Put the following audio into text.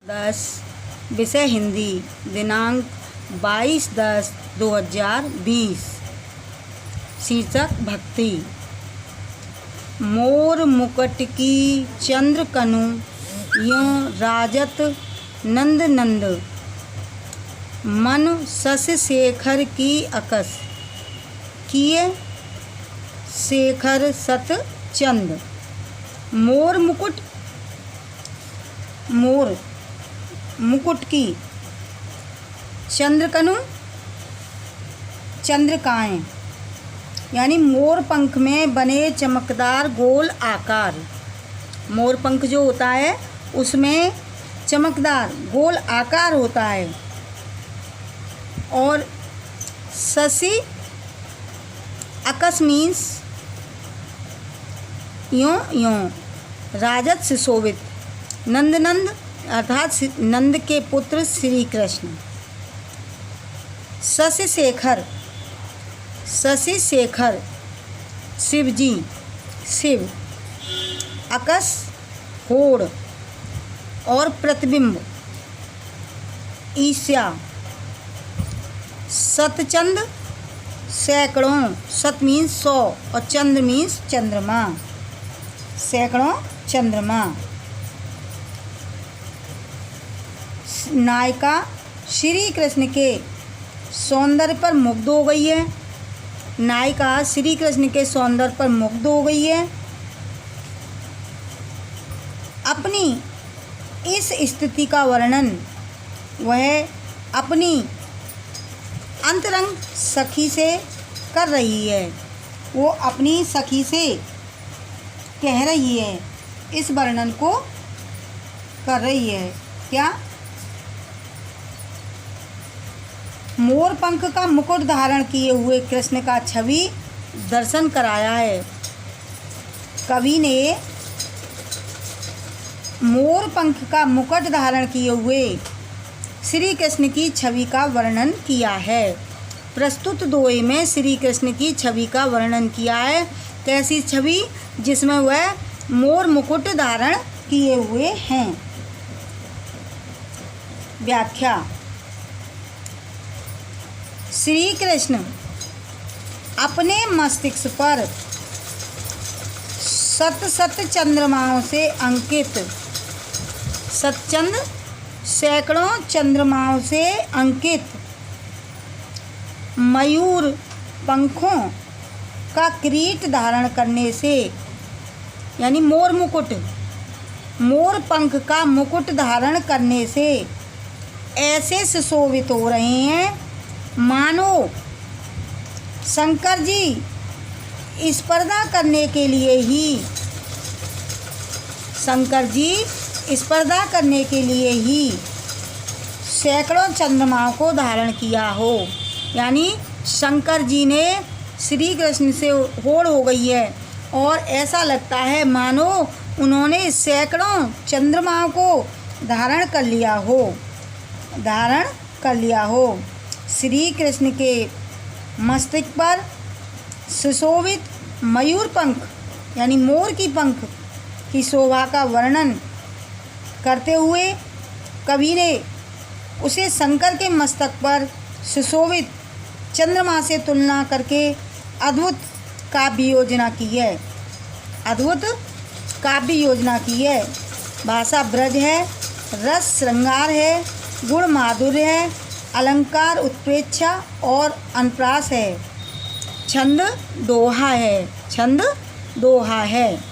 10 विषय हिंदी दिनांक 22/10/2020 शीर्षक भक्ति। मोर मुकुट की चंद्र कनु यों राजत नंद नंद मन शशि शेखर की अकस किए शेखर सत चंद। मोर मुकुट की चंद्रकनु चंद्रिकाएँ यानी मोर पंख में बने चमकदार गोल आकार। मोर पंख जो होता है उसमें चमकदार गोल आकार होता है। और शशि अकस मीन्स यों यों, राजत सुशोभित, नंद अर्थात नंद के पुत्र श्री कृष्ण। शशि शेखर शिवजी शिव, अकस होड़ और प्रतिबिंब ईर्ष्या, सतचंद सैकड़ों, सत मीन्स 100 और चंद्र मीन्स चंद्रमा, सैकड़ों चंद्रमा। नायिका श्री कृष्ण के सौंदर्य पर मुग्ध हो गई है। नायिका श्री कृष्ण के सौंदर्य पर मुग्ध हो गई है। अपनी इस स्थिति का वर्णन वह अपनी अंतरंग सखी से कर रही है। वो अपनी सखी से कह रही है, इस वर्णन को कर रही है। क्या? मोर पंख का मुकुट धारण किए हुए कृष्ण का छवि दर्शन कराया है। कवि ने मोर पंख का मुकुट धारण किए हुए श्री कृष्ण की छवि का वर्णन किया है। प्रस्तुत दोहे में श्री कृष्ण की छवि का वर्णन किया है। कैसी छवि? जिसमें वह मोर मुकुट धारण किए हुए हैं। व्याख्या। श्री कृष्ण अपने मस्तिष्क पर सत चंद्रमाओं से अंकित, सतचंद सैकड़ों चंद्रमाओं से अंकित मयूर पंखों का किरीट धारण करने से, यानी मोर पंख का मुकुट धारण करने से ऐसे सुशोभित हो रहे हैं मानो शंकर जी स्पर्धा करने के लिए ही सैकड़ों चंद्रमाओं को धारण किया हो। यानी शंकर जी ने श्री कृष्ण से होड़ हो गई है और ऐसा लगता है मानो उन्होंने सैकड़ों चंद्रमाओं को धारण कर लिया हो। श्री कृष्ण के मस्तिष्क पर सुशोभित मयूर पंख यानी मोर की पंख की शोभा का वर्णन करते हुए कवि ने उसे शंकर के मस्तक पर सुशोभित चंद्रमा से तुलना करके अद्भुत काव्य योजना की है। भाषा ब्रज है, रस श्रृंगार है, गुण माधुर्य है, अलंकार उत्प्रेक्षा और अनुप्रास है, छंद दोहा है।